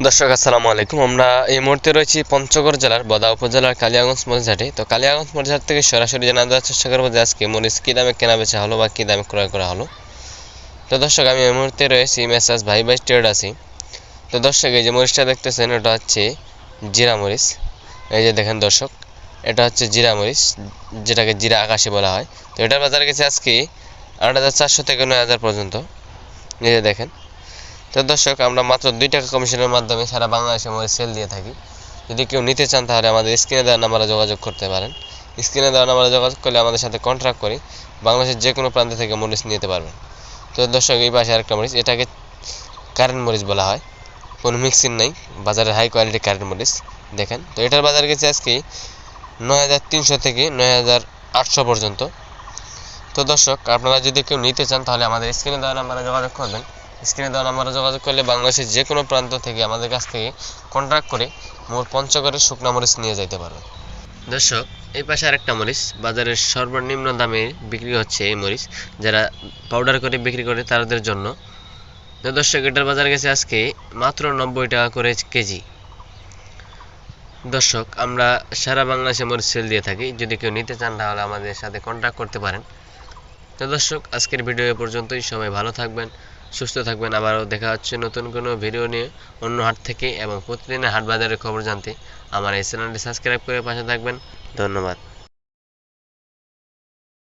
দর্শক আসসালামু আলাইকুম। আমরা এই মুহূর্তে রয়েছি পঞ্চগড় জেলার বদা উপজেলার কালিয়াগঞ্জ মরিচহাটে। তো কালিয়াগঞ্জ মরিচহাট থেকে সরাসরি জানা দেওয়ার চেষ্টা করবো যে আজকে মরিচ কী দামে কেনা বেচা হলো বা কী দামে ক্রয় করা হলো। তো দর্শক আমি এই মুহূর্তে রয়েছি মেসাজ ভাই ভাই ট্রেড আছি। তো দর্শক এই যে মরিচটা দেখতেছেন এটা হচ্ছে জিরা মরিচ। এই যে দেখেন দর্শক, এটা হচ্ছে জিরা মরিচ, যেটাকে জিরা আকাশি বলা হয়। তো এটার বাজার গেছে আজকে ৮,৪০০ থেকে ৯,০০০ পর্যন্ত। এই যে দেখেন। তো দর্শক আমরা মাত্র 2 টাকা কমিশনের মাধ্যমে সারা বাংলাদেশে মরিচ সেল দিয়ে থাকি। যদি কেউ নিতে চান তাহলে আমাদের স্ক্রিনে দেওয়া নাম্বারে যোগাযোগ করতে পারেন। স্ক্রিনে দেওয়া নাম্বারে যোগাযোগ করলে আমাদের সাথে কন্ট্রাক্ট করি বাংলাদেশের যে কোনো প্রান্ত থেকে মরিচ নিতে পারবেন। তো দর্শক এই পাশে আরেকটা মরিচ, এটাকে কারেন্ট মরিচ বলা হয়, কোনো মিক্সিং নেই, বাজারের হাই কোয়ালিটি কারেন্ট মরিচ দেখেন। তো এটার বাজার গেছে আজকে ৯,৩০০ থেকে ৯,৮০০ পর্যন্ত। তো দর্শক আপনারা যদি কেউ নিতে চান তাহলে আমাদের স্ক্রিনে দেওয়া নাম্বারে যোগাযোগ করবেন। স্ক্রিনে দেওয়া নাম্বারে যোগাযোগ করলে বাংলাদেশের যে কোনো প্রান্ত থেকে আমাদের কাছ থেকে কন্ট্রাক্ট করে পঞ্চগড়ের শুকনা মরিচ নিয়ে যেতে পারবেন। দর্শক এই পাশে আরেকটা মরিচ, বাজারের সর্বনিম্ন দামে বিক্রি হচ্ছে এই মরিচ, যারা পাউডার করে বিক্রি করে তাদের জন্য। তো দর্শক এটার বাজার গেছে আজকে মাত্র ৯০ টাকা করে কেজি। দর্শক আমরা সারা বাংলাদেশে মরিচ সেল দিয়ে থাকি, যদি কেউ নিতে চান তাহলে আমাদের সাথে কন্ট্যাক্ট করতে পারেন। তো দর্শক আজকের ভিডিও এ পর্যন্তই। সবাই ভালো থাকবেন, সুস্থ থাকবেন। আবারও দেখা হচ্ছে নতুন কোনো ভিডিও নিয়ে অন্য হাট থেকে, এবং প্রতিদিনের হাট বাজারের খবর জানতে আমার এই চ্যানেলটি সাবস্ক্রাইব করে পাশে থাকবেন। ধন্যবাদ।